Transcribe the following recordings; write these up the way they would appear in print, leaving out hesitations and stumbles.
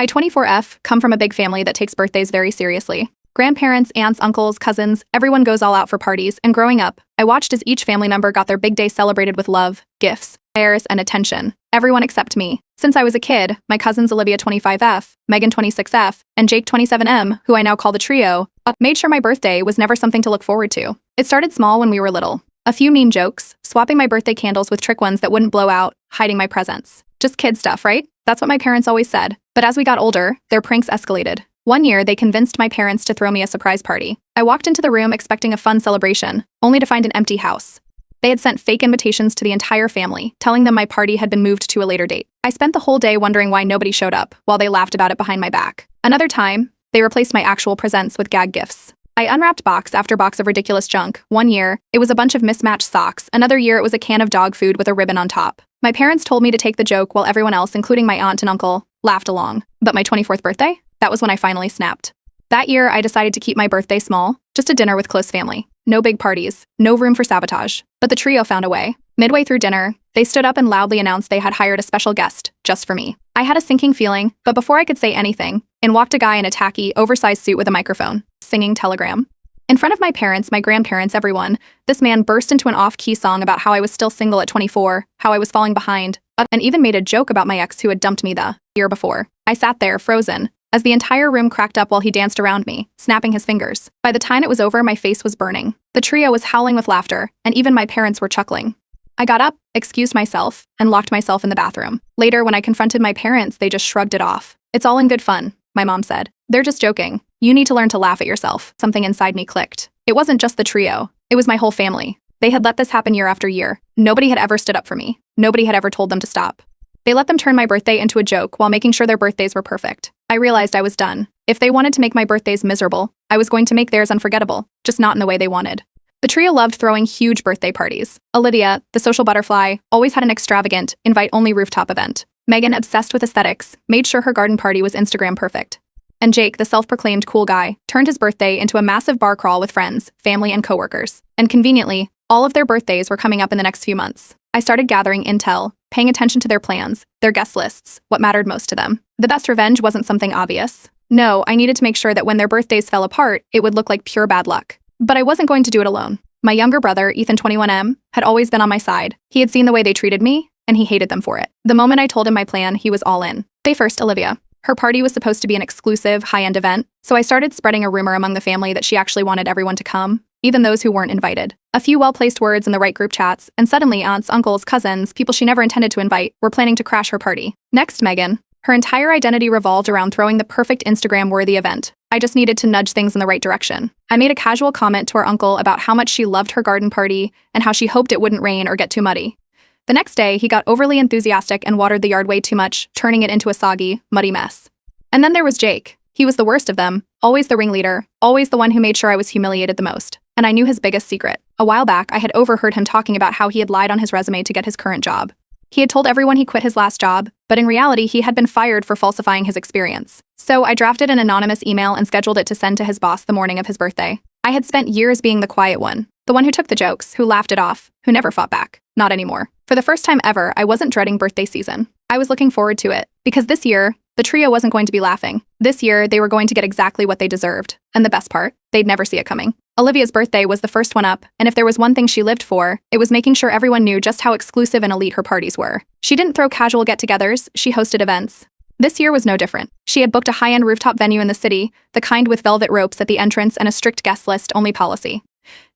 I, 24F, come from a big family that takes birthdays very seriously. Grandparents, aunts, uncles, cousins, everyone goes all out for parties, and growing up, I watched as each family member got their big day celebrated with love, gifts, prayers, and attention. Everyone except me. Since I was a kid, my cousins Olivia 25F, Megan 26F, and Jake 27M, who I now call the trio, made sure my birthday was never something to look forward to. It started small when we were little. A few mean jokes, swapping my birthday candles with trick ones that wouldn't blow out, hiding my presents. Just kid stuff, right? That's what my parents always said. But as we got older, their pranks escalated. One year, they convinced my parents to throw me a surprise party. I walked into the room expecting a fun celebration, only to find an empty house. They had sent fake invitations to the entire family, telling them my party had been moved to a later date. I spent the whole day wondering why nobody showed up, while they laughed about it behind my back. Another time, they replaced my actual presents with gag gifts. I unwrapped box after box of ridiculous junk. One year, it was a bunch of mismatched socks. Another year, it was a can of dog food with a ribbon on top. My parents told me to take the joke while everyone else, including my aunt and uncle, laughed along. But my 24th birthday? That was when I finally snapped. That year, I decided to keep my birthday small, just a dinner with close family. No big parties, no room for sabotage. But the trio found a way. Midway through dinner, they stood up and loudly announced they had hired a special guest, just for me. I had a sinking feeling, but before I could say anything, in walked a guy in a tacky, oversized suit with a microphone, singing Telegram. In front of my parents, my grandparents, everyone, this man burst into an off-key song about how I was still single at 24, how I was falling behind, and even made a joke about my ex who had dumped me the year before. I sat there, frozen, as the entire room cracked up while he danced around me, snapping his fingers. By the time it was over, my face was burning. The trio was howling with laughter, and even my parents were chuckling. I got up, excused myself, and locked myself in the bathroom. Later, when I confronted my parents, they just shrugged it off. "It's all in good fun," my mom said. "They're just joking. You need to learn to laugh at yourself." Something inside me clicked. It wasn't just the trio. It was my whole family. They had let this happen year after year. Nobody had ever stood up for me. Nobody had ever told them to stop. They let them turn my birthday into a joke while making sure their birthdays were perfect. I realized I was done. If they wanted to make my birthdays miserable, I was going to make theirs unforgettable, just not in the way they wanted. The trio loved throwing huge birthday parties. Olivia, the social butterfly, always had an extravagant, invite-only rooftop event. Megan, obsessed with aesthetics, made sure her garden party was Instagram perfect. And Jake, the self-proclaimed cool guy, turned his birthday into a massive bar crawl with friends, family, and coworkers. And conveniently, all of their birthdays were coming up in the next few months. I started gathering intel, paying attention to their plans, their guest lists, what mattered most to them. The best revenge wasn't something obvious. No, I needed to make sure that when their birthdays fell apart, it would look like pure bad luck. But I wasn't going to do it alone. My younger brother, Ethan 21M, had always been on my side. He had seen the way they treated me, and he hated them for it. The moment I told him my plan, he was all in. Say first, Olivia. Her party was supposed to be an exclusive, high-end event, so I started spreading a rumor among the family that she actually wanted everyone to come, even those who weren't invited. A few well-placed words in the right group chats, and suddenly aunts, uncles, cousins, people she never intended to invite, were planning to crash her party. Next, Megan. Her entire identity revolved around throwing the perfect Instagram-worthy event. I just needed to nudge things in the right direction. I made a casual comment to our uncle about how much she loved her garden party and how she hoped it wouldn't rain or get too muddy. The next day, he got overly enthusiastic and watered the yard way too much, turning it into a soggy, muddy mess. And then there was Jake. He was the worst of them, always the ringleader, always the one who made sure I was humiliated the most. And I knew his biggest secret. A while back, I had overheard him talking about how he had lied on his resume to get his current job. He had told everyone he quit his last job, but in reality, he had been fired for falsifying his experience. So I drafted an anonymous email and scheduled it to send to his boss the morning of his birthday. I had spent years being the quiet one, the one who took the jokes, who laughed it off, who never fought back. Not anymore. For the first time ever, I wasn't dreading birthday season. I was looking forward to it, because this year, the trio wasn't going to be laughing. This year, they were going to get exactly what they deserved. And the best part, they'd never see it coming. Olivia's birthday was the first one up, and if there was one thing she lived for, it was making sure everyone knew just how exclusive and elite her parties were. She didn't throw casual get-togethers, she hosted events. This year was no different. She had booked a high-end rooftop venue in the city, the kind with velvet ropes at the entrance and a strict guest list-only policy.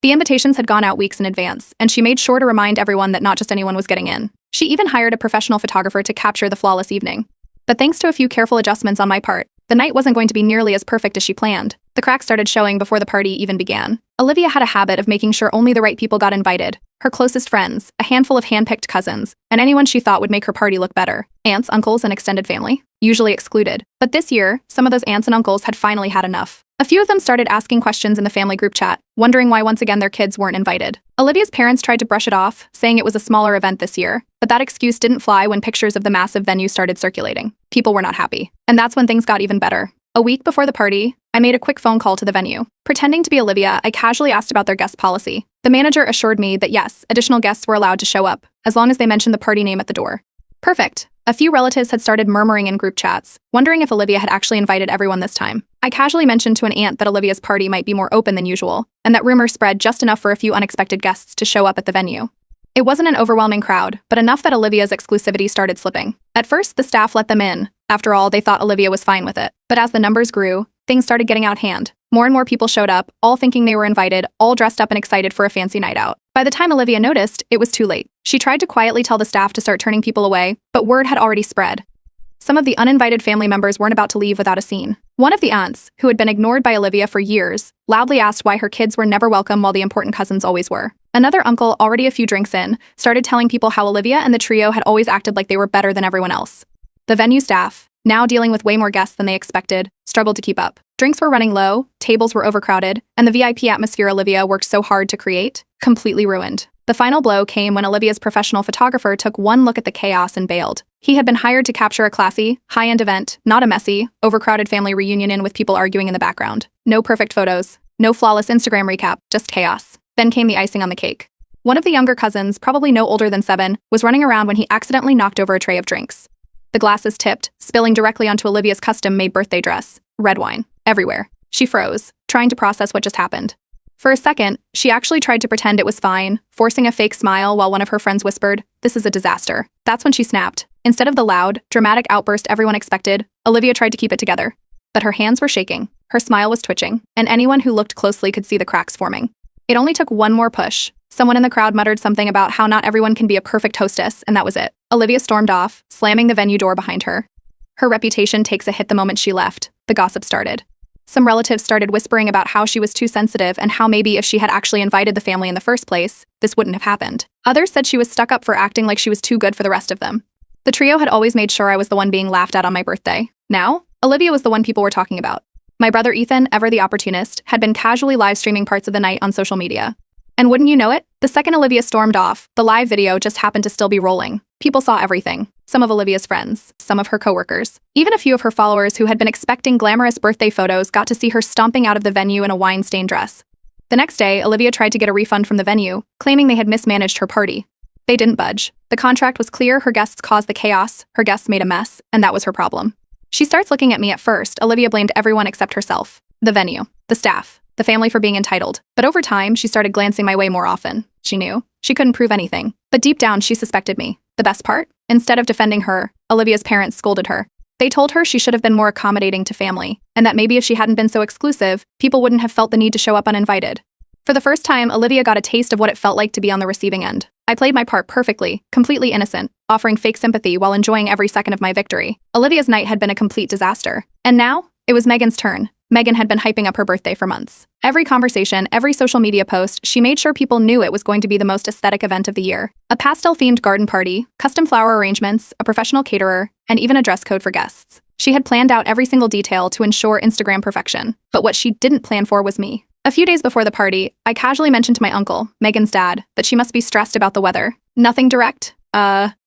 The invitations had gone out weeks in advance, and she made sure to remind everyone that not just anyone was getting in. She even hired a professional photographer to capture the flawless evening. But thanks to a few careful adjustments on my part, the night wasn't going to be nearly as perfect as she planned. The cracks started showing before the party even began. Olivia had a habit of making sure only the right people got invited. Her closest friends, a handful of hand-picked cousins, and anyone she thought would make her party look better. Aunts, uncles, and extended family, usually excluded. But this year, some of those aunts and uncles had finally had enough. A few of them started asking questions in the family group chat, wondering why once again their kids weren't invited. Olivia's parents tried to brush it off, saying it was a smaller event this year, but that excuse didn't fly when pictures of the massive venue started circulating. People were not happy. And that's when things got even better. A week before the party, I made a quick phone call to the venue. Pretending to be Olivia, I casually asked about their guest policy. The manager assured me that yes, additional guests were allowed to show up, as long as they mentioned the party name at the door. Perfect. A few relatives had started murmuring in group chats, wondering if Olivia had actually invited everyone this time. I casually mentioned to an aunt that Olivia's party might be more open than usual, and that rumors spread just enough for a few unexpected guests to show up at the venue. It wasn't an overwhelming crowd, but enough that Olivia's exclusivity started slipping. At first, the staff let them in. After all, they thought Olivia was fine with it. But as the numbers grew, things started getting out of hand. More and more people showed up, all thinking they were invited, all dressed up and excited for a fancy night out. By the time Olivia noticed, it was too late. She tried to quietly tell the staff to start turning people away, but word had already spread. Some of the uninvited family members weren't about to leave without a scene. One of the aunts, who had been ignored by Olivia for years, loudly asked why her kids were never welcome while the important cousins always were. Another uncle, already a few drinks in, started telling people how Olivia and the trio had always acted like they were better than everyone else. The venue staff, now dealing with way more guests than they expected, struggled to keep up. Drinks were running low, tables were overcrowded, and the VIP atmosphere Olivia worked so hard to create, completely ruined. The final blow came when Olivia's professional photographer took one look at the chaos and bailed. He had been hired to capture a classy, high-end event, not a messy, overcrowded family reunion with people arguing in the background. No perfect photos, no flawless Instagram recap, just chaos. Then came the icing on the cake. One of the younger cousins, probably no older than 7, was running around when he accidentally knocked over a tray of drinks. The glasses tipped, spilling directly onto Olivia's custom-made birthday dress. Red wine. Everywhere. She froze, trying to process what just happened. For a second, she actually tried to pretend it was fine, forcing a fake smile while one of her friends whispered, "This is a disaster." That's when she snapped. Instead of the loud, dramatic outburst everyone expected, Olivia tried to keep it together. But her hands were shaking, her smile was twitching, and anyone who looked closely could see the cracks forming. It only took one more push. Someone in the crowd muttered something about how not everyone can be a perfect hostess, and that was it. Olivia stormed off, slamming the venue door behind her. Her reputation takes a hit the moment she left. The gossip started. Some relatives started whispering about how she was too sensitive and how maybe if she had actually invited the family in the first place, this wouldn't have happened. Others said she was stuck up for acting like she was too good for the rest of them. The trio had always made sure I was the one being laughed at on my birthday. Now, Olivia was the one people were talking about. My brother Ethan, ever the opportunist, had been casually live streaming parts of the night on social media. And wouldn't you know it, the second Olivia stormed off, the live video just happened to still be rolling. People saw everything. Some of Olivia's friends, some of her coworkers. Even a few of her followers who had been expecting glamorous birthday photos got to see her stomping out of the venue in a wine-stained dress. The next day, Olivia tried to get a refund from the venue, claiming they had mismanaged her party. They didn't budge. The contract was clear, her guests caused the chaos, her guests made a mess, and that was her problem. She starts looking at me at first. Olivia blamed everyone except herself. The venue, the staff, the family for being entitled. But over time, she started glancing my way more often. She knew. She couldn't prove anything. But deep down, she suspected me. The best part? Instead of defending her, Olivia's parents scolded her. They told her she should have been more accommodating to family, and that maybe if she hadn't been so exclusive, people wouldn't have felt the need to show up uninvited. For the first time, Olivia got a taste of what it felt like to be on the receiving end. I played my part perfectly, completely innocent, offering fake sympathy while enjoying every second of my victory. Olivia's night had been a complete disaster. And now, it was Megan's turn. Megan had been hyping up her birthday for months. Every conversation, every social media post, she made sure people knew it was going to be the most aesthetic event of the year. A pastel-themed garden party, custom flower arrangements, a professional caterer, and even a dress code for guests. She had planned out every single detail to ensure Instagram perfection. But what she didn't plan for was me. A few days before the party, I casually mentioned to my uncle, Megan's dad, that she must be stressed about the weather. Nothing direct.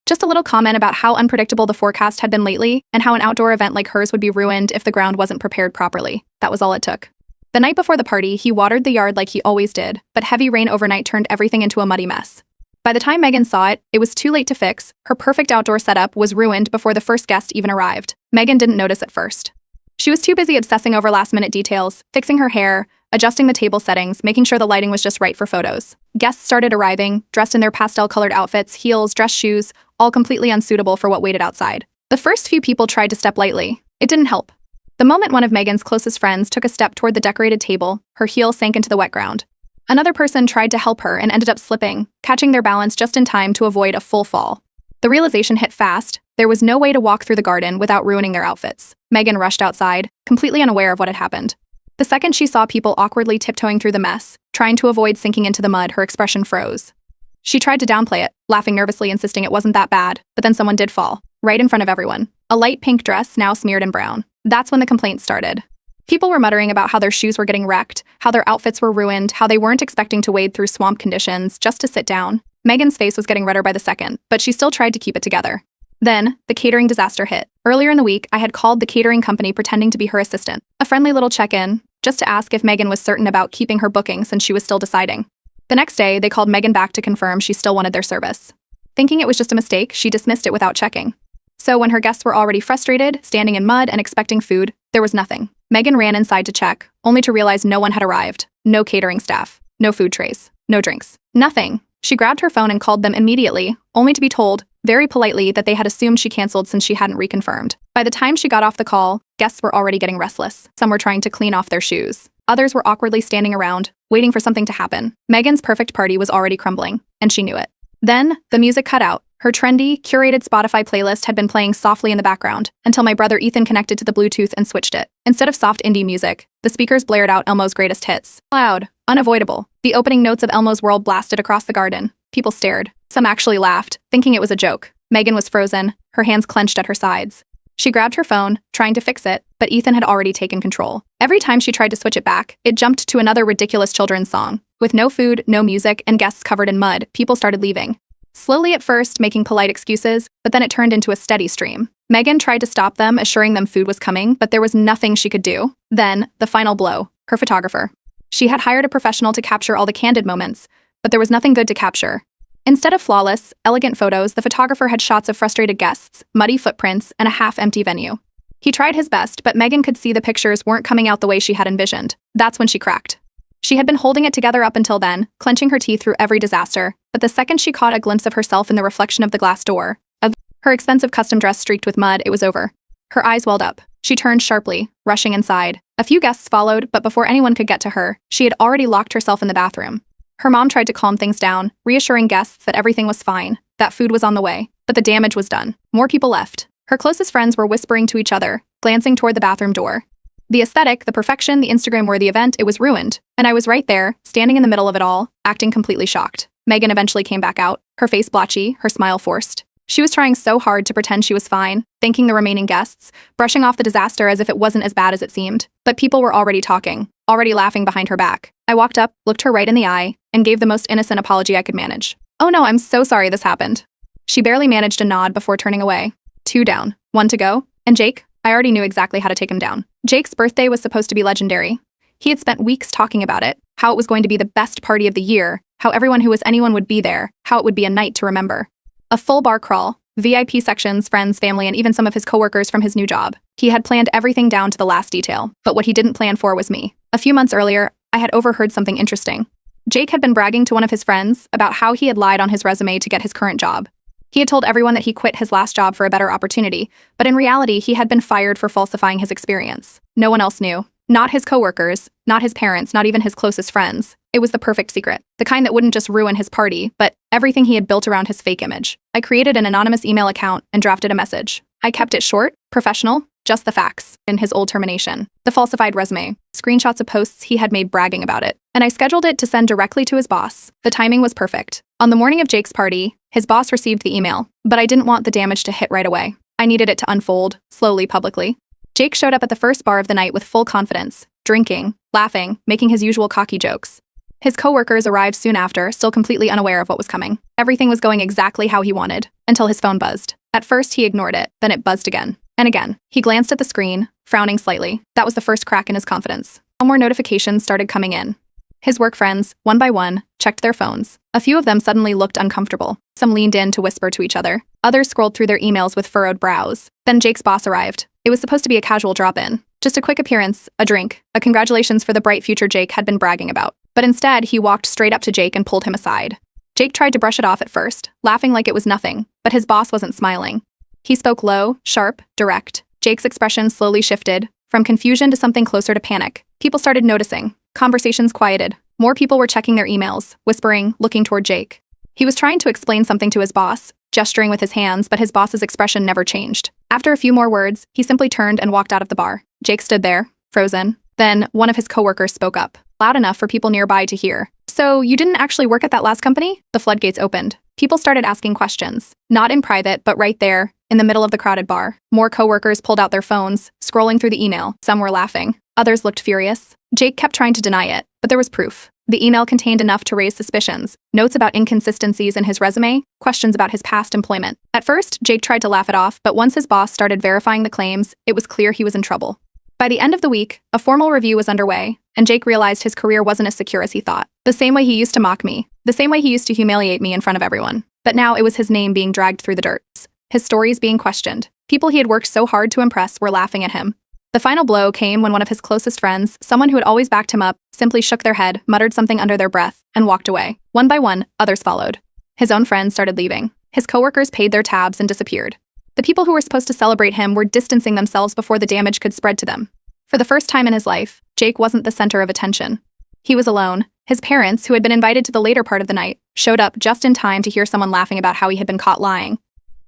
Just a little comment about how unpredictable the forecast had been lately and how an outdoor event like hers would be ruined if the ground wasn't prepared properly. That was all it took. The night before the party, he watered the yard like he always did, but heavy rain overnight turned everything into a muddy mess. By the time Megan saw it, it was too late to fix. Her perfect outdoor setup was ruined before the first guest even arrived. Megan didn't notice at first. She was too busy obsessing over last-minute details, fixing her hair, adjusting the table settings, making sure the lighting was just right for photos. Guests started arriving, dressed in their pastel-colored outfits, heels, dress shoes, all completely unsuitable for what waited outside. The first few people tried to step lightly. It didn't help. The moment one of Megan's closest friends took a step toward the decorated table, her heel sank into the wet ground. Another person tried to help her and ended up slipping, catching their balance just in time to avoid a full fall. The realization hit fast. There was no way to walk through the garden without ruining their outfits. Megan rushed outside, completely unaware of what had happened. The second she saw people awkwardly tiptoeing through the mess, trying to avoid sinking into the mud, her expression froze. She tried to downplay it, laughing nervously, insisting it wasn't that bad, but then someone did fall, right in front of everyone. A light pink dress now smeared in brown. That's when the complaints started. People were muttering about how their shoes were getting wrecked, how their outfits were ruined, how they weren't expecting to wade through swamp conditions just to sit down. Megan's face was getting redder by the second, but she still tried to keep it together. Then, the catering disaster hit. Earlier in the week, I had called the catering company pretending to be her assistant. A friendly little check-in, just to ask if Megan was certain about keeping her booking since she was still deciding. The next day, they called Megan back to confirm she still wanted their service. Thinking it was just a mistake, she dismissed it without checking. So when her guests were already frustrated, standing in mud and expecting food, there was nothing. Megan ran inside to check, only to realize no one had arrived. No catering staff, no food trays, no drinks, nothing. She grabbed her phone and called them immediately, only to be told, very politely, that they had assumed she canceled since she hadn't reconfirmed. By the time she got off the call, guests were already getting restless. Some were trying to clean off their shoes. Others were awkwardly standing around, waiting for something to happen. Megan's perfect party was already crumbling, and she knew it. Then, the music cut out. Her trendy, curated Spotify playlist had been playing softly in the background until my brother Ethan connected to the Bluetooth and switched it. Instead of soft indie music, the speakers blared out Elmo's greatest hits. Loud, unavoidable. The opening notes of Elmo's World blasted across the garden. People stared. Some actually laughed, thinking it was a joke. Megan was frozen, her hands clenched at her sides. She grabbed her phone, trying to fix it, but Ethan had already taken control. Every time she tried to switch it back, it jumped to another ridiculous children's song. With no food, no music, and guests covered in mud, people started leaving. Slowly at first, making polite excuses, but then it turned into a steady stream. Megan tried to stop them, assuring them food was coming, but there was nothing she could do. Then, the final blow, her photographer. She had hired a professional to capture all the candid moments, but there was nothing good to capture. Instead of flawless, elegant photos, the photographer had shots of frustrated guests, muddy footprints, and a half-empty venue. He tried his best, but Megan could see the pictures weren't coming out the way she had envisioned. That's when she cracked. She had been holding it together up until then, clenching her teeth through every disaster, but the second she caught a glimpse of herself in the reflection of the glass door, of her expensive custom dress streaked with mud, it was over. Her eyes welled up. She turned sharply, rushing inside. A few guests followed, but before anyone could get to her, she had already locked herself in the bathroom. Her mom tried to calm things down, reassuring guests that everything was fine, that food was on the way, but the damage was done. More people left. Her closest friends were whispering to each other, glancing toward the bathroom door. The aesthetic, the perfection, the Instagram-worthy event, it was ruined. And I was right there, standing in the middle of it all, acting completely shocked. Megan eventually came back out, her face blotchy, her smile forced. She was trying so hard to pretend she was fine, thanking the remaining guests, brushing off the disaster as if it wasn't as bad as it seemed. But people were already talking, already laughing behind her back. I walked up, looked her right in the eye, and gave the most innocent apology I could manage. "Oh no, I'm so sorry this happened." She barely managed a nod before turning away. 2 down, 1 to go. And Jake? I already knew exactly how to take him down. Jake's birthday was supposed to be legendary. He had spent weeks talking about it, how it was going to be the best party of the year, how everyone who was anyone would be there, how it would be a night to remember. A full bar crawl, VIP sections, friends, family, and even some of his coworkers from his new job. He had planned everything down to the last detail, but what he didn't plan for was me. A few months earlier, I had overheard something interesting. Jake had been bragging to one of his friends about how he had lied on his resume to get his current job. He had told everyone that he quit his last job for a better opportunity, but in reality, he had been fired for falsifying his experience. No one else knew. Not his coworkers, not his parents, not even his closest friends. It was the perfect secret. The kind that wouldn't just ruin his party, but everything he had built around his fake image. I created an anonymous email account and drafted a message. I kept it short, professional, just the facts, in his old termination. The falsified resume, screenshots of posts he had made bragging about it. And I scheduled it to send directly to his boss. The timing was perfect. On the morning of Jake's party, his boss received the email, but I didn't want the damage to hit right away. I needed it to unfold, slowly, publicly. Jake showed up at the first bar of the night with full confidence, drinking, laughing, making his usual cocky jokes. His coworkers arrived soon after, still completely unaware of what was coming. Everything was going exactly how he wanted, until his phone buzzed. At first, he ignored it, then it buzzed again. And again. He glanced at the screen, frowning slightly. That was the first crack in his confidence. More notifications started coming in. His work friends, one by one, checked their phones. A few of them suddenly looked uncomfortable. Some leaned in to whisper to each other. Others scrolled through their emails with furrowed brows. Then Jake's boss arrived. It was supposed to be a casual drop-in. Just a quick appearance, a drink, a congratulations for the bright future Jake had been bragging about. But instead, he walked straight up to Jake and pulled him aside. Jake tried to brush it off at first, laughing like it was nothing, but his boss wasn't smiling. He spoke low, sharp, direct. Jake's expression slowly shifted, from confusion to something closer to panic. People started noticing. Conversations quieted. More people were checking their emails, whispering, looking toward Jake. He was trying to explain something to his boss, gesturing with his hands, but his boss's expression never changed. After a few more words, he simply turned and walked out of the bar. Jake stood there, frozen. Then, one of his coworkers spoke up, loud enough for people nearby to hear. "So, you didn't actually work at that last company?" The floodgates opened. People started asking questions. Not in private, but right there, in the middle of the crowded bar. More coworkers pulled out their phones, scrolling through the email. Some were laughing. Others looked furious. Jake kept trying to deny it, but there was proof. The email contained enough to raise suspicions, notes about inconsistencies in his resume, questions about his past employment. At first, Jake tried to laugh it off, but once his boss started verifying the claims, it was clear he was in trouble. By the end of the week, a formal review was underway, and Jake realized his career wasn't as secure as he thought. The same way he used to mock me, the same way he used to humiliate me in front of everyone. But now it was his name being dragged through the dirt. His stories being questioned. People he had worked so hard to impress were laughing at him. The final blow came when one of his closest friends, someone who had always backed him up, simply shook their head, muttered something under their breath, and walked away. One by one, others followed. His own friends started leaving. His coworkers paid their tabs and disappeared. The people who were supposed to celebrate him were distancing themselves before the damage could spread to them. For the first time in his life, Jake wasn't the center of attention. He was alone. His parents, who had been invited to the later part of the night, showed up just in time to hear someone laughing about how he had been caught lying.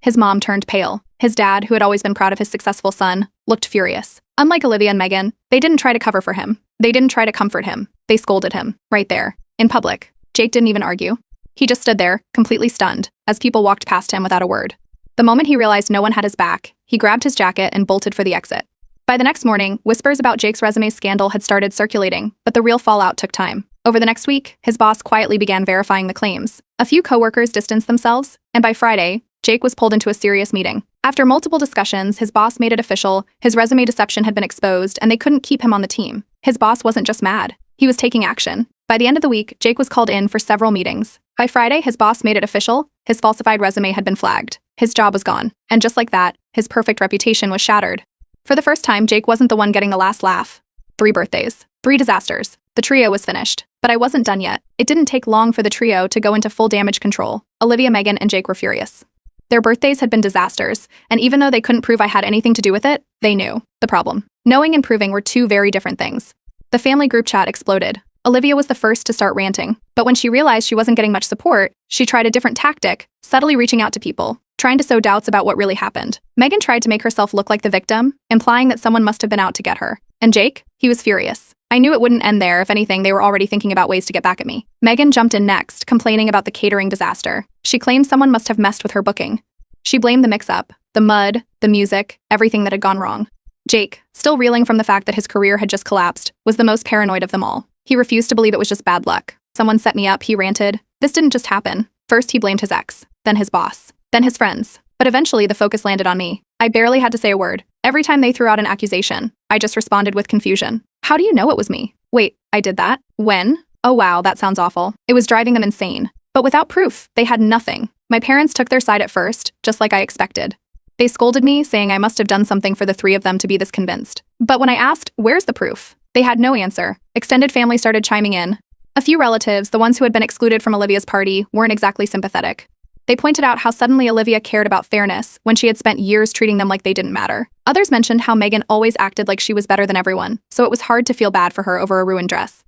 His mom turned pale. His dad, who had always been proud of his successful son, looked furious. Unlike Olivia and Megan, they didn't try to cover for him. They didn't try to comfort him. They scolded him, right there, in public. Jake didn't even argue. He just stood there, completely stunned, as people walked past him without a word. The moment he realized no one had his back, he grabbed his jacket and bolted for the exit. By the next morning, whispers about Jake's resume scandal had started circulating, but the real fallout took time. Over the next week, his boss quietly began verifying the claims. A few coworkers distanced themselves, and by Friday, Jake was pulled into a serious meeting. After multiple discussions, his boss made it official, his resume deception had been exposed, and they couldn't keep him on the team. His boss wasn't just mad. He was taking action. By the end of the week, Jake was called in for several meetings. By Friday, his boss made it official. His falsified resume had been flagged. His job was gone. And just like that, his perfect reputation was shattered. For the first time, Jake wasn't the one getting the last laugh. 3 birthdays. 3 disasters. The trio was finished. But I wasn't done yet. It didn't take long for the trio to go into full damage control. Olivia, Megan, and Jake were furious. Their birthdays had been disasters, and even though they couldn't prove I had anything to do with it, they knew the problem. Knowing and proving were 2 very different things. The family group chat exploded. Olivia was the first to start ranting, but when she realized she wasn't getting much support, she tried a different tactic, subtly reaching out to people, trying to sow doubts about what really happened. Megan tried to make herself look like the victim, implying that someone must have been out to get her. And Jake? He was furious. I knew it wouldn't end there. If anything, they were already thinking about ways to get back at me. Megan jumped in next, complaining about the catering disaster. She claimed someone must have messed with her booking. She blamed the mix-up, the mud, the music, everything that had gone wrong. Jake, still reeling from the fact that his career had just collapsed, was the most paranoid of them all. He refused to believe it was just bad luck. Someone set me up, he ranted. This didn't just happen. First he blamed his ex, then his boss, then his friends. But eventually the focus landed on me. I barely had to say a word. Every time they threw out an accusation, I just responded with confusion. How do you know it was me? Wait, I did that? When? Oh wow, that sounds awful. It was driving them insane. But without proof, they had nothing. My parents took their side at first, just like I expected. They scolded me, saying I must have done something for the 3 of them to be this convinced. But when I asked, where's the proof? They had no answer. Extended family started chiming in. A few relatives, the ones who had been excluded from Olivia's party, weren't exactly sympathetic. They pointed out how suddenly Olivia cared about fairness when she had spent years treating them like they didn't matter. Others mentioned how Megan always acted like she was better than everyone, so it was hard to feel bad for her over a ruined dress.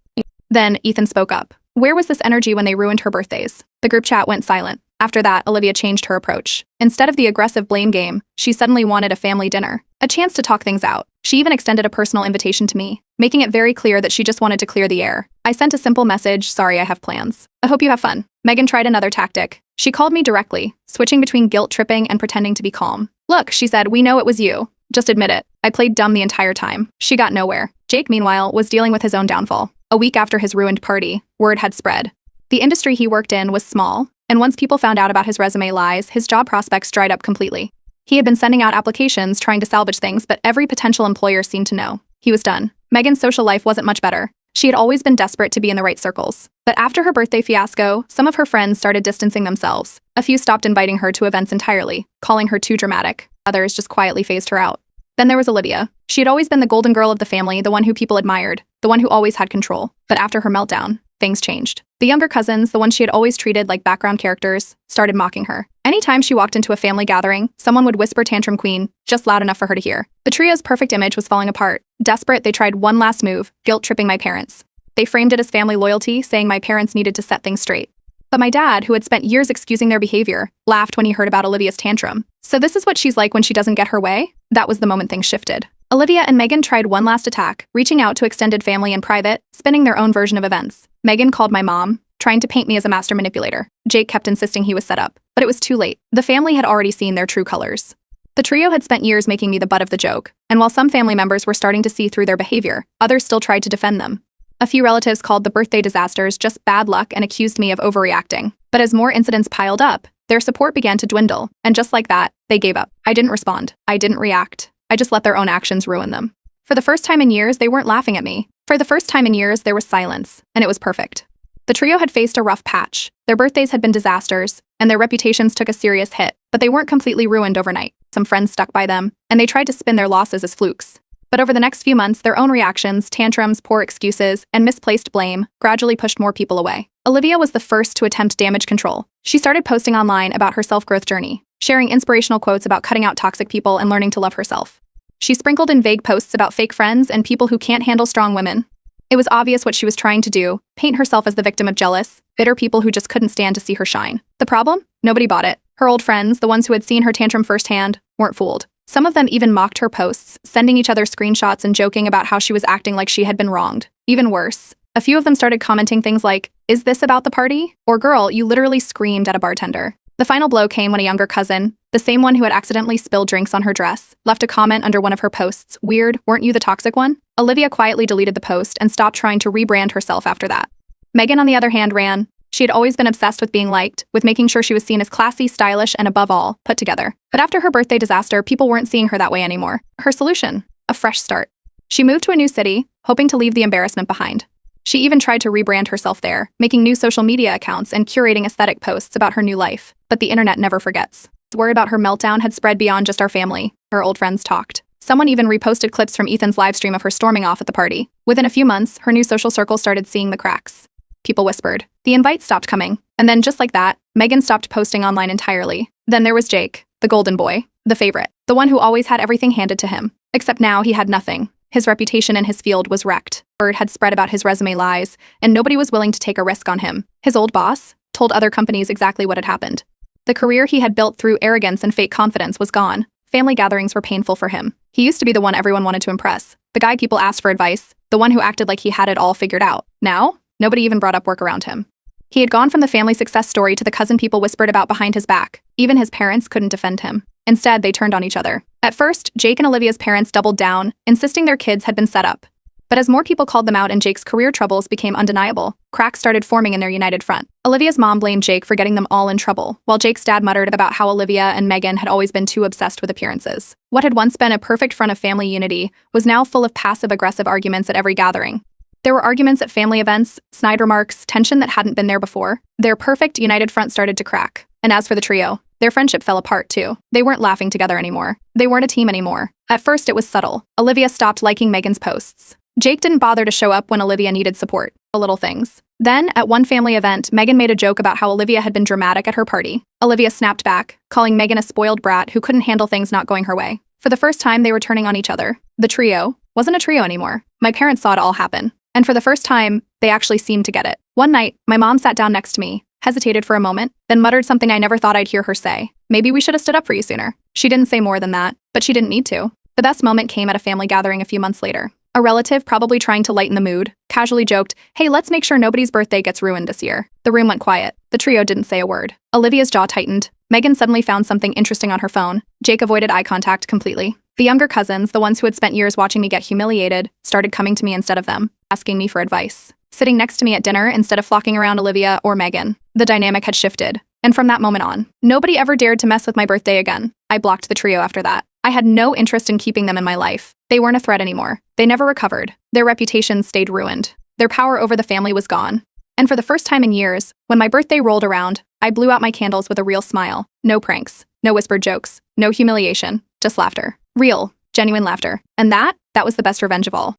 Then Ethan spoke up. Where was this energy when they ruined her birthdays? The group chat went silent. After that, Olivia changed her approach. Instead of the aggressive blame game, she suddenly wanted a family dinner, a chance to talk things out. She even extended a personal invitation to me, making it very clear that she just wanted to clear the air. I sent a simple message, sorry I have plans. I hope you have fun. Megan tried another tactic. She called me directly, switching between guilt-tripping and pretending to be calm. Look, she said, we know it was you. Just admit it. I played dumb the entire time. She got nowhere. Jake, meanwhile, was dealing with his own downfall. A week after his ruined party, word had spread. The industry he worked in was small, and once people found out about his resume lies, his job prospects dried up completely. He had been sending out applications trying to salvage things, but every potential employer seemed to know. He was done. Megan's social life wasn't much better. She had always been desperate to be in the right circles. But after her birthday fiasco, some of her friends started distancing themselves. A few stopped inviting her to events entirely, calling her too dramatic. Others just quietly phased her out. Then there was Olivia. She had always been the golden girl of the family, the one who people admired, the one who always had control. But after her meltdown, things changed. The younger cousins, the ones she had always treated like background characters, started mocking her. Anytime she walked into a family gathering, someone would whisper tantrum queen, just loud enough for her to hear. The trio's perfect image was falling apart. Desperate, they tried one last move, guilt-tripping my parents. They framed it as family loyalty, saying my parents needed to set things straight. But my dad, who had spent years excusing their behavior, laughed when he heard about Olivia's tantrum. So this is what she's like when she doesn't get her way? That was the moment things shifted. Olivia and Megan tried one last attack, reaching out to extended family in private, spinning their own version of events. Megan called my mom, trying to paint me as a master manipulator. Jake kept insisting he was set up, but it was too late. The family had already seen their true colors. The trio had spent years making me the butt of the joke, and while some family members were starting to see through their behavior, others still tried to defend them. A few relatives called the birthday disasters just bad luck and accused me of overreacting. But as more incidents piled up, their support began to dwindle, and just like that, they gave up. I didn't respond. I didn't react. I just let their own actions ruin them. For the first time in years, they weren't laughing at me. For the first time in years, there was silence, and it was perfect. The trio had faced a rough patch. Their birthdays had been disasters, and their reputations took a serious hit, but they weren't completely ruined overnight. Some friends stuck by them, and they tried to spin their losses as flukes. But over the next few months, their own reactions, tantrums, poor excuses, and misplaced blame gradually pushed more people away. Olivia was the first to attempt damage control. She started posting online about her self-growth journey, sharing inspirational quotes about cutting out toxic people and learning to love herself. She sprinkled in vague posts about fake friends and people who can't handle strong women. It was obvious what she was trying to do, paint herself as the victim of jealous, bitter people who just couldn't stand to see her shine. The problem? Nobody bought it. Her old friends, the ones who had seen her tantrum firsthand, weren't fooled. Some of them even mocked her posts, sending each other screenshots and joking about how she was acting like she had been wronged. Even worse, a few of them started commenting things like, "Is this about the party?" Or, "Girl, you literally screamed at a bartender." The final blow came when a younger cousin, the same one who had accidentally spilled drinks on her dress, left a comment under one of her posts, "Weird, weren't you the toxic one?" Olivia quietly deleted the post and stopped trying to rebrand herself after that. Megan, on the other hand, ran. She had always been obsessed with being liked, with making sure she was seen as classy, stylish, and above all, put together. But after her birthday disaster, people weren't seeing her that way anymore. Her solution? A fresh start. She moved to a new city, hoping to leave the embarrassment behind. She even tried to rebrand herself there, making new social media accounts and curating aesthetic posts about her new life. But the internet never forgets. Word about her meltdown had spread beyond just our family. Her old friends talked. Someone even reposted clips from Ethan's livestream of her storming off at the party. Within a few months, her new social circle started seeing the cracks. People whispered. The invites stopped coming. And then, just like that, Megan stopped posting online entirely. Then there was Jake, the golden boy, the favorite, the one who always had everything handed to him. Except now he had nothing. His reputation in his field was wrecked. Word had spread about his resume lies, and nobody was willing to take a risk on him. His old boss told other companies exactly what had happened. The career he had built through arrogance and fake confidence was gone. Family gatherings were painful for him. He used to be the one everyone wanted to impress, the guy people asked for advice, the one who acted like he had it all figured out. Now, nobody even brought up work around him. He had gone from the family success story to the cousin people whispered about behind his back. Even his parents couldn't defend him. Instead, they turned on each other. At first, Jake and Olivia's parents doubled down, insisting their kids had been set up. But as more people called them out and Jake's career troubles became undeniable, cracks started forming in their united front. Olivia's mom blamed Jake for getting them all in trouble, while Jake's dad muttered about how Olivia and Megan had always been too obsessed with appearances. What had once been a perfect front of family unity was now full of passive-aggressive arguments at every gathering. There were arguments at family events, snide remarks, tension that hadn't been there before. Their perfect, united front started to crack. And as for the trio, their friendship fell apart too. They weren't laughing together anymore. They weren't a team anymore. At first, it was subtle. Olivia stopped liking Megan's posts. Jake didn't bother to show up when Olivia needed support. The little things. Then, at one family event, Megan made a joke about how Olivia had been dramatic at her party. Olivia snapped back, calling Megan a spoiled brat who couldn't handle things not going her way. For the first time, they were turning on each other. The trio wasn't a trio anymore. My parents saw it all happen. And for the first time, they actually seemed to get it. One night, my mom sat down next to me, hesitated for a moment, then muttered something I never thought I'd hear her say. "Maybe we should have stood up for you sooner." She didn't say more than that, but she didn't need to. The best moment came at a family gathering a few months later. A relative, probably trying to lighten the mood, casually joked, "Hey, let's make sure nobody's birthday gets ruined this year." The room went quiet. The trio didn't say a word. Olivia's jaw tightened. Megan suddenly found something interesting on her phone. Jake avoided eye contact completely. The younger cousins, the ones who had spent years watching me get humiliated, started coming to me instead of them, asking me for advice. Sitting next to me at dinner instead of flocking around Olivia or Megan. The dynamic had shifted. And from that moment on, nobody ever dared to mess with my birthday again. I blocked the trio after that. I had no interest in keeping them in my life. They weren't a threat anymore. They never recovered. Their reputations stayed ruined. Their power over the family was gone. And for the first time in years, when my birthday rolled around, I blew out my candles with a real smile. No pranks, no whispered jokes, no humiliation, just laughter. Real, genuine laughter. And that was the best revenge of all.